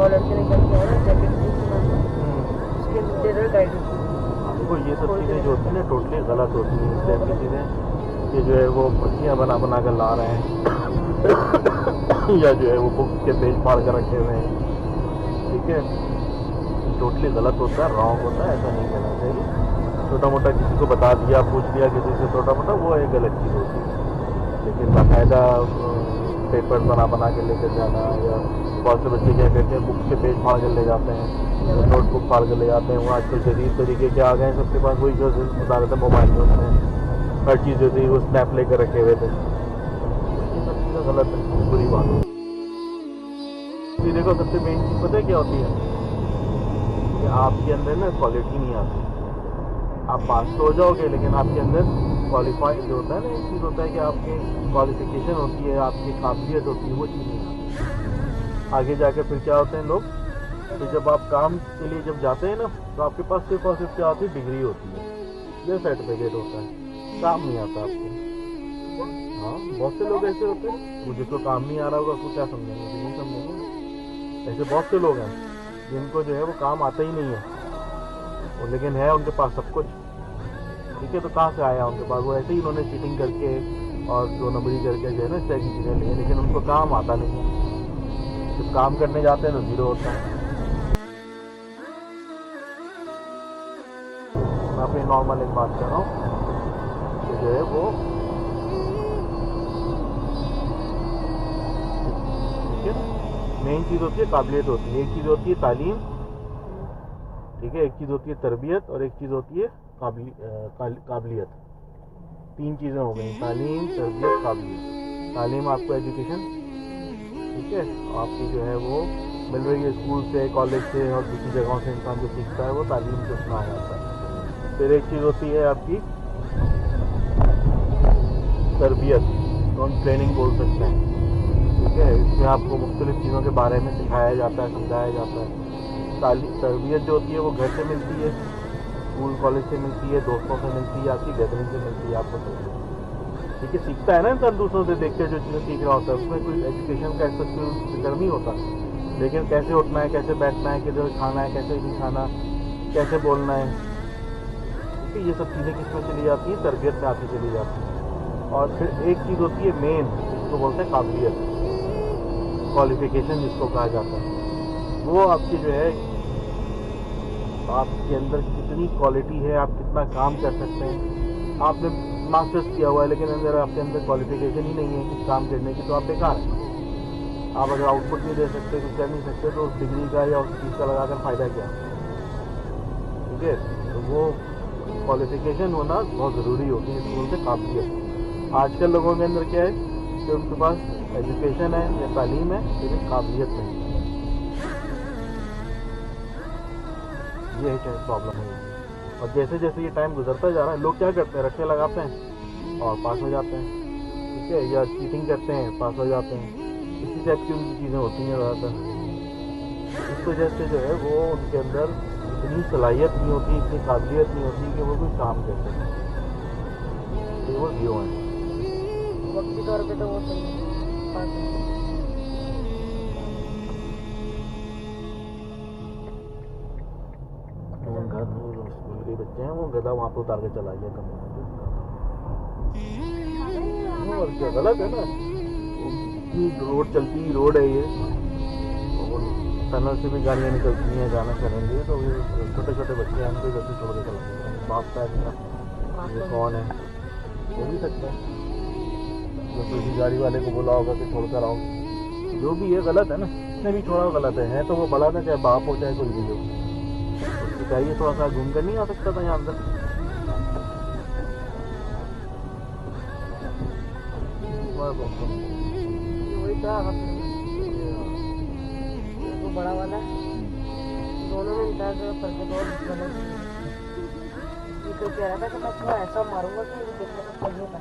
Collar से निकल के आया जैकेट उसके नीचे टाइट होती है। देखो ये सब चीज़ें जो होती हैं ना टोटली गलत होती हैं। इस टाइप की चीज़ें ये जो है वो पत्तियाँ बना बना कर ला रहे हैं या जो है वो बुक्स के पेज फाड़ कर रखे हुए हैं, ठीक है, टोटली गलत होता है, रॉन्ग होता है, ऐसा नहीं करना चाहिए। छोटा मोटा किसी को बता दिया, पूछ लिया किसी से छोटा मोटा, वो एक गलत चीज़ होती है। लेकिन बाकायदा पेपर बना बना के लेकर जाना, या बहुत से बच्चे क्या करते हैं बुक्स के पेज फाड़ कर ले जाते हैं, नोटबुक फाड़ कर ले जाते हैं। वो आजकल जदीद तरीके के आ गए हैं, सबके पास वही जो बता रहे थे मोबाइल में उसमें हर चीज़ जो थी वो स्नैप लेकर रखे हुए थे। ये सब चीज़ें गलत है, बुरी बात है। फिर देखो सबसे मेन चीज़ पता है क्या होती है कि आपके अंदर ना क्वालिटी नहीं आती। आप पास तो हो जाओगे लेकिन आपके अंदर क्वालिफाई जो होता है ना, एक चीज़ होता है कि आपकी क्वालिफिकेशन होती है, आपकी काबिलियत होती है, वो चीज़ नहीं आती। आगे जाकर फिर क्या होते हैं लोग कि जब आप काम के लिए जब जाते हैं ना तो आपके पास सिर्फ और सिर्फ क्या होती है, डिग्री होती है या सर्टिफिकेट होता है, काम नहीं आता आपको। हाँ, बहुत से लोग ऐसे होते हैं वो जिसको काम नहीं आ रहा होगा उसको क्या समझेंगे, नहीं समझेंगे। ऐसे बहुत से लोग हैं जिनको जो है वो काम आता ही नहीं है, और लेकिन है उनके पास सब कुछ, ठीक है। तो कहाँ से आया उनके पास? वो ऐसे ही उन्होंने चीटिंग करके और 2 नंबरी करके जो है ना इस तरह की चीज़ें ली, लेकिन उनको काम आता नहीं है। जब काम करने जाते हैं तो जीरो होता है। मैं अपनी नॉर्मल एक बात कर रहा हूँ कि जो है वो ठीक है, मेन चीज़ होती है काबिलियत होती है, एक चीज़ होती है तालीम, ठीक है, एक चीज़ होती है तरबियत, और एक चीज़ होती है काबिलियत। 3 चीज़ें हो गई, तालीम, तरबियत, काबिलियत। तालीम आपको एजुकेशन, ठीक है, आपकी जो है वो मिल रही है स्कूल से, कॉलेज से और दूसरी जगहों से इंसान जो सीखता है वो तालीम से उसमें आ जाता है। फिर एक चीज़ होती है आपकी तरबियत, तो हम ट्रेनिंग बोल सकते हैं, ठीक है, इसमें आपको मुख्तलिफ चीज़ों के बारे में सिखाया जाता है, समझाया जाता है। तरबियत जो होती है वो घर से मिलती है, स्कूल कॉलेज से मिलती है, दोस्तों से मिलती है, आपकी गैदरिंग से मिलती है, आपको ठीक है। सीखता है ना इंसान दूसरों से देख के जो चीज़ें सीख रहा होता है, उसमें कोई एजुकेशन का ऐसा फिक्र नहीं होता, लेकिन कैसे उठना है, कैसे बैठना है, किधर खाना है, कैसे नहीं खाना, कैसे बोलना है, ठीक है, ये सब चीज़ें किसमें चली जाती हैं, तरबियत में आती चली जाती है। और फिर एक चीज़ होती है मेन, जिसको बोलते हैं काबिलियत, क्वालिफिकेशन जिसको कहा जाता है, वो आपकी जो है आपके अंदर कितनी क्वालिटी है, आप कितना काम कर सकते हैं। आपने मास्टर्स किया हुआ है लेकिन अंदर आपके अंदर क्वालिफिकेशन ही नहीं है कुछ काम करने की, तो आप बेकार हैं। आप अगर आउटपुट नहीं दे सकते, कुछ कर नहीं सकते, तो उस डिग्री का या उस चीज़ का लगाकर फ़ायदा क्या, ठीक है। तो वो क्वालिफिकेशन होना बहुत ज़रूरी होती है, इसको बोलते हैं काबिलियत। आजकल लोगों के अंदर क्या है कि उनके पास एजुकेशन है या तालीम है लेकिन काबिलियत नहीं है, ये है प्रॉब्लम है। और जैसे जैसे ये टाइम गुजरता जा रहा है लोग क्या करते हैं, रट्टे लगाते हैं और पास हो जाते हैं, ठीक है, या चीटिंग करते हैं पास हो जाते हैं। इसी टाइप की उनकी चीज़ें होती हैं ज़्यादातर। इस वजह से जो है वो उनके अंदर इतनी सलाहियत नहीं होती, इतनी काबिलियत नहीं होती कि वो कोई काम कर सकें, तो वो जीरो हैं। वक्ती तौर पे तो वो सही है। स्कूल के बच्चे हैं वो गधा वहाँ पे उतार के चला गया कमरे में, और क्या गलत है ना, रोड चलती ही रोड है ये, और टनल से भी गाड़ियाँ निकलती हैं, जाना करेंगे तो ये छोटे छोटे बच्चे हैं उनको जैसे छोड़ के चला गया। बाप का इतना ये कौन है, हो भी सकता है जो किसी गाड़ी वाले को बोला होगा कि छोड़ कर आओ, जो भी है गलत है ना, इसने भी छोड़ा गलत है तो वो बड़ा ना, चाहे बाप हो चाहे कोई भी हो, उसको चाहिए थोड़ा सा घूम कर नहीं आ सकता था यहाँ अंदर। वही था तो बड़ा वाला दोनों में इतना फर्क बहुत ये तो कह रहा था कि मैं थोड़ा ऐसा मारूंगा कि देखने को चाहिए था।